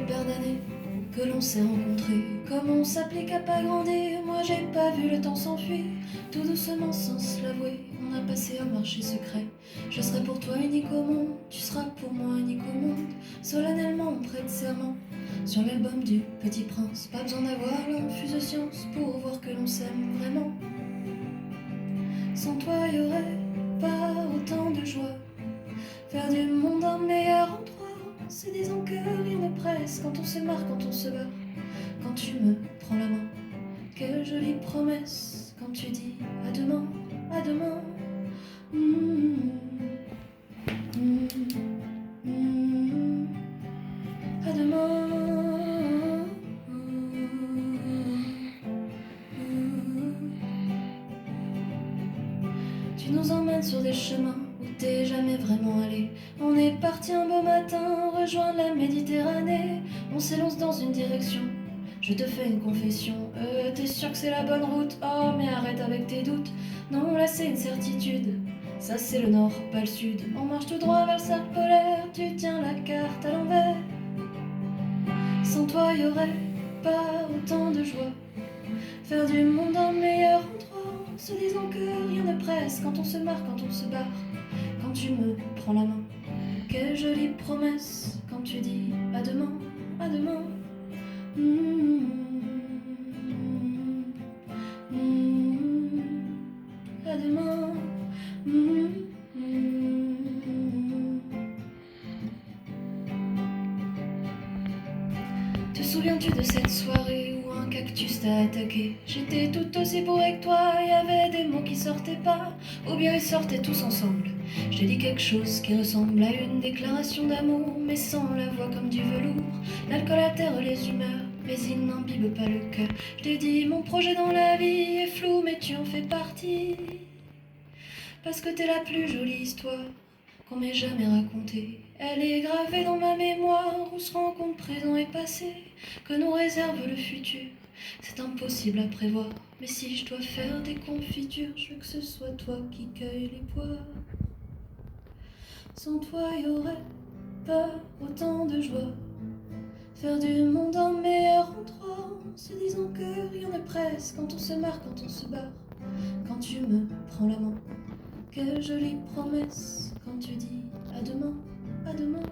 paire d'années que l'on s'est rencontrés. Comme on s'applique à pas grandir, moi j'ai pas vu le temps s'enfuir. Tout doucement sans se l'avouer, on a passé un marché secret. Je serai pour toi unique au monde, tu seras pour moi unique au monde. Solennellement on prête serment sur l'album du Petit Prince. Pas besoin d'avoir l'infuse de science pour voir que l'on s'aime vraiment. Sans toi y aurait pas autant de joie. Faire du monde un meilleur endroit, c'est disons que rien ne presse. Quand on se marre, quand on se bat, quand tu me prends la main. Quelle jolie promesse quand tu dis à demain, à demain. À demain. Tu nous emmènes sur des chemins où t'es jamais vraiment allé. On est parti un beau matin rejoindre la Méditerranée. On s'élance dans une direction, je te fais une confession. T'es sûr que c'est la bonne route? Oh mais arrête avec tes doutes. Non là c'est une certitude, ça c'est le nord pas le sud. On marche tout droit vers le cercle polaire, tu tiens la carte à l'envers. Sans toi y aurait pas autant de joie. Faire du monde un meilleur endroit, se disant que rien ne presse. Quand on se marre, quand on se barre, quand tu me prends la main. Quelle jolie promesse quand tu dis à demain, à demain. À demain. Te souviens-tu de cette soirée où un cactus t'a attaqué? J'étais tout aussi bourré que toi, y avait des mots qui sortaient pas, ou bien ils sortaient tous ensemble. J'ai dit quelque chose qui ressemble à une déclaration d'amour, mais sans la voix comme du velours. L'alcool altère les humeurs, mais il n'imbibe pas le cœur. Je t'ai dit mon projet dans la vie est flou, mais tu en fais partie. Parce que t'es la plus jolie histoire qu'on m'ait jamais racontée. Elle est gravée dans ma mémoire, où se rencontre présent et passé, que nous réserve le futur. C'est impossible à prévoir, mais si je dois faire des confitures, je veux que ce soit toi qui cueille les poires. Sans toi y aurait pas autant de joie. Faire du monde un meilleur endroit, se disant que rien ne presse. Quand on se marre, quand on se barre, quand tu me prends la main. Quelle jolie promesse quand tu dis à demain, à demain.